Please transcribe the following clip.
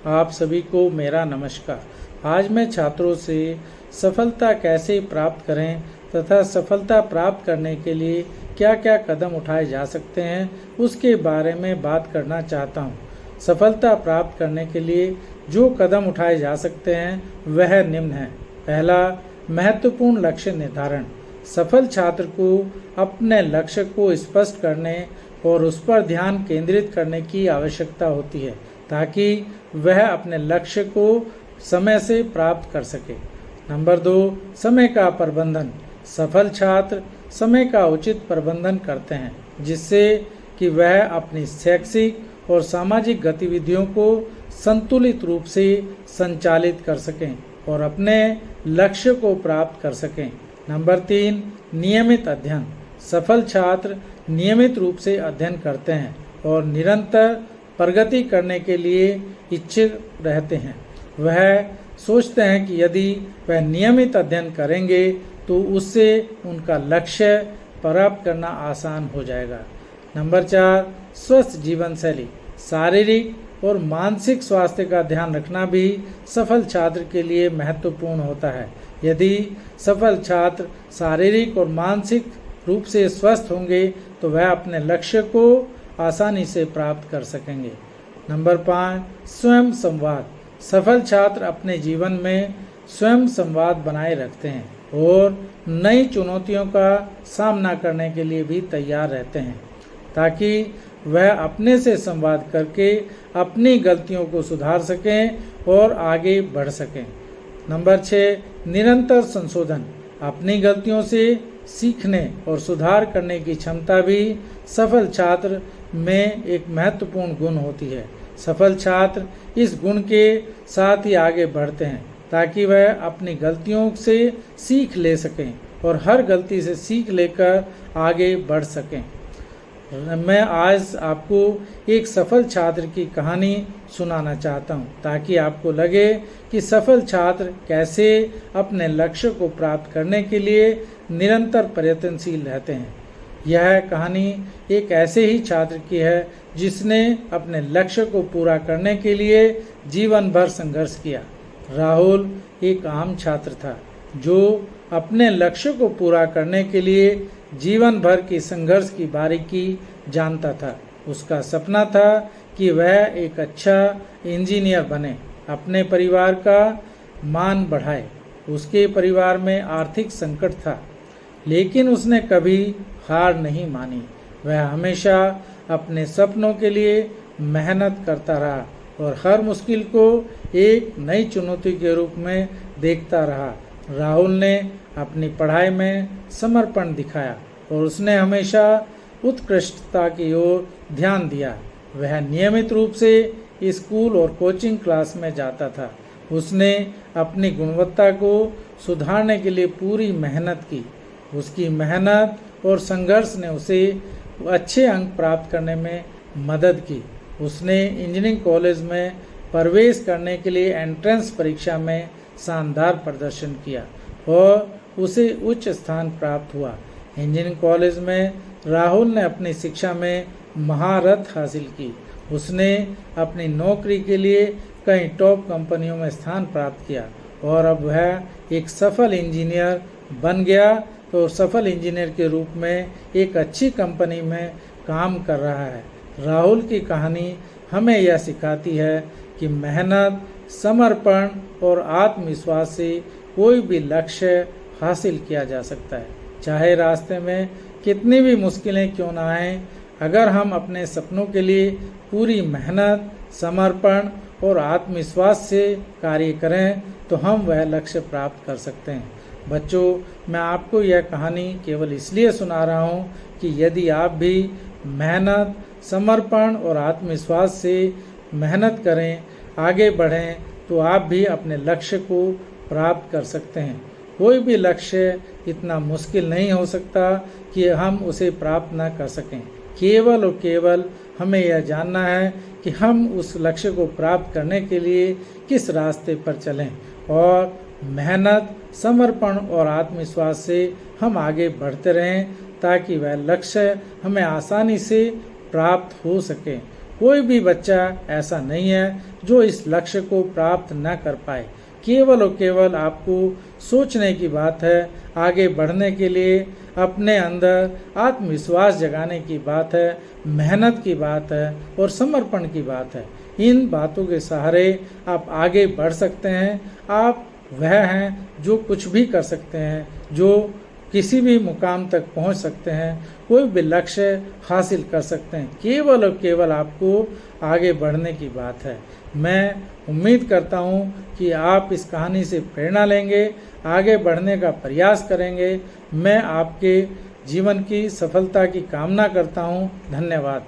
आप सभी को मेरा नमस्कार। आज मैं छात्रों से सफलता कैसे प्राप्त करें तथा सफलता प्राप्त करने के लिए क्या क्या कदम उठाए जा सकते हैं उसके बारे में बात करना चाहता हूँ। सफलता प्राप्त करने के लिए जो कदम उठाए जा सकते हैं वह निम्न है। पहला, महत्वपूर्ण लक्ष्य निर्धारण। सफल छात्र को अपने लक्ष्य को स्पष्ट करने और उस पर ध्यान केंद्रित करने की आवश्यकता होती है ताकि वह अपने लक्ष्य को समय से प्राप्त कर सके। नंबर 2, समय का प्रबंधन। सफल छात्र समय का उचित प्रबंधन करते हैं जिससे कि वह अपनी शैक्षिक और सामाजिक गतिविधियों को संतुलित रूप से संचालित कर सकें और अपने लक्ष्य को प्राप्त कर सकें। नंबर 3, नियमित अध्ययन। सफल छात्र नियमित रूप से अध्ययन करते हैं और निरंतर प्रगति करने के लिए इच्छुक रहते हैं। वह सोचते हैं कि यदि वह नियमित अध्ययन करेंगे तो उससे उनका लक्ष्य प्राप्त करना आसान हो जाएगा। नंबर 4, स्वस्थ जीवन शैली। शारीरिक और मानसिक स्वास्थ्य का ध्यान रखना भी सफल छात्र के लिए महत्वपूर्ण होता है। यदि सफल छात्र शारीरिक और मानसिक रूप से स्वस्थ होंगे तो वह अपने लक्ष्य को आसानी से प्राप्त कर सकेंगे। नंबर 5, स्वयं संवाद। सफल छात्र अपने जीवन में स्वयं संवाद बनाए रखते हैं और नई चुनौतियों का सामना करने के लिए भी तैयार रहते हैं ताकि वह अपने से संवाद करके अपनी गलतियों को सुधार सकें और आगे बढ़ सकें। नंबर 6, निरंतर संशोधन। अपनी गलतियों से सीखने और सुधार करने की क्षमता भी सफल छात्र में एक महत्वपूर्ण गुण होती है। सफल छात्र इस गुण के साथ ही आगे बढ़ते हैं ताकि वह अपनी गलतियों से सीख ले सकें और हर गलती से सीख लेकर आगे बढ़ सकें। मैं आज आपको एक सफल छात्र की कहानी सुनाना चाहता हूँ ताकि आपको लगे कि सफल छात्र कैसे अपने लक्ष्य को प्राप्त करने के लिए निरंतर प्रयत्नशील रहते हैं। यह कहानी एक ऐसे ही छात्र की है जिसने अपने लक्ष्य को पूरा करने के लिए जीवन भर संघर्ष किया। राहुल एक आम छात्र था जो अपने लक्ष्य को पूरा करने के लिए जीवन भर की संघर्ष की बारीकी जानता था। उसका सपना था कि वह एक अच्छा इंजीनियर बने, अपने परिवार का मान बढ़ाए। उसके परिवार में आर्थिक संकट था लेकिन उसने कभी हार नहीं मानी। वह हमेशा अपने सपनों के लिए मेहनत करता रहा और हर मुश्किल को एक नई चुनौती के रूप में देखता रहा। राहुल ने अपनी पढ़ाई में समर्पण दिखाया और उसने हमेशा उत्कृष्टता की ओर ध्यान दिया। वह नियमित रूप से स्कूल और कोचिंग क्लास में जाता था। उसने अपनी गुणवत्ता को सुधारने के लिए पूरी मेहनत की। उसकी मेहनत और संघर्ष ने उसे अच्छे अंक प्राप्त करने में मदद की। उसने इंजीनियरिंग कॉलेज में प्रवेश करने के लिए एंट्रेंस परीक्षा में शानदार प्रदर्शन किया और उसे उच्च स्थान प्राप्त हुआ। इंजीनियरिंग कॉलेज में राहुल ने अपनी शिक्षा में महारत हासिल की। उसने अपनी नौकरी के लिए कई टॉप कंपनियों में स्थान प्राप्त किया और अब वह एक सफल इंजीनियर बन गया तो सफल इंजीनियर के रूप में एक अच्छी कंपनी में काम कर रहा है। राहुल की कहानी हमें यह सिखाती है कि मेहनत, समर्पण और आत्मविश्वास से कोई भी लक्ष्य हासिल किया जा सकता है, चाहे रास्ते में कितनी भी मुश्किलें क्यों ना आएं। अगर हम अपने सपनों के लिए पूरी मेहनत, समर्पण और आत्मविश्वास से कार्य करें तो हम वह लक्ष्य प्राप्त कर सकते हैं। बच्चों, मैं आपको यह कहानी केवल इसलिए सुना रहा हूँ कि यदि आप भी मेहनत, समर्पण और आत्मविश्वास से मेहनत करें, आगे बढ़ें तो आप भी अपने लक्ष्य को प्राप्त कर सकते हैं। कोई भी लक्ष्य इतना मुश्किल नहीं हो सकता कि हम उसे प्राप्त न कर सकें। केवल और केवल हमें यह जानना है कि हम उस लक्ष्य को प्राप्त करने के लिए किस रास्ते पर चलें और मेहनत, समर्पण और आत्मविश्वास से हम आगे बढ़ते रहें ताकि वह लक्ष्य हमें आसानी से प्राप्त हो सके कोई भी बच्चा ऐसा नहीं है जो इस लक्ष्य को प्राप्त न कर पाए। केवल और केवल आपको सोचने की बात है, आगे बढ़ने के लिए अपने अंदर आत्मविश्वास जगाने की बात है, मेहनत की बात है और समर्पण की बात है। इन बातों के सहारे आप आगे बढ़ सकते हैं। आप वह हैं जो कुछ भी कर सकते हैं, जो किसी भी मुकाम तक पहुंच सकते हैं, कोई भी लक्ष्य हासिल कर सकते हैं। केवल और केवल आपको आगे बढ़ने की बात है। मैं उम्मीद करता हूं कि आप इस कहानी से प्रेरणा लेंगे, आगे बढ़ने का प्रयास करेंगे। मैं आपके जीवन की सफलता की कामना करता हूं। धन्यवाद।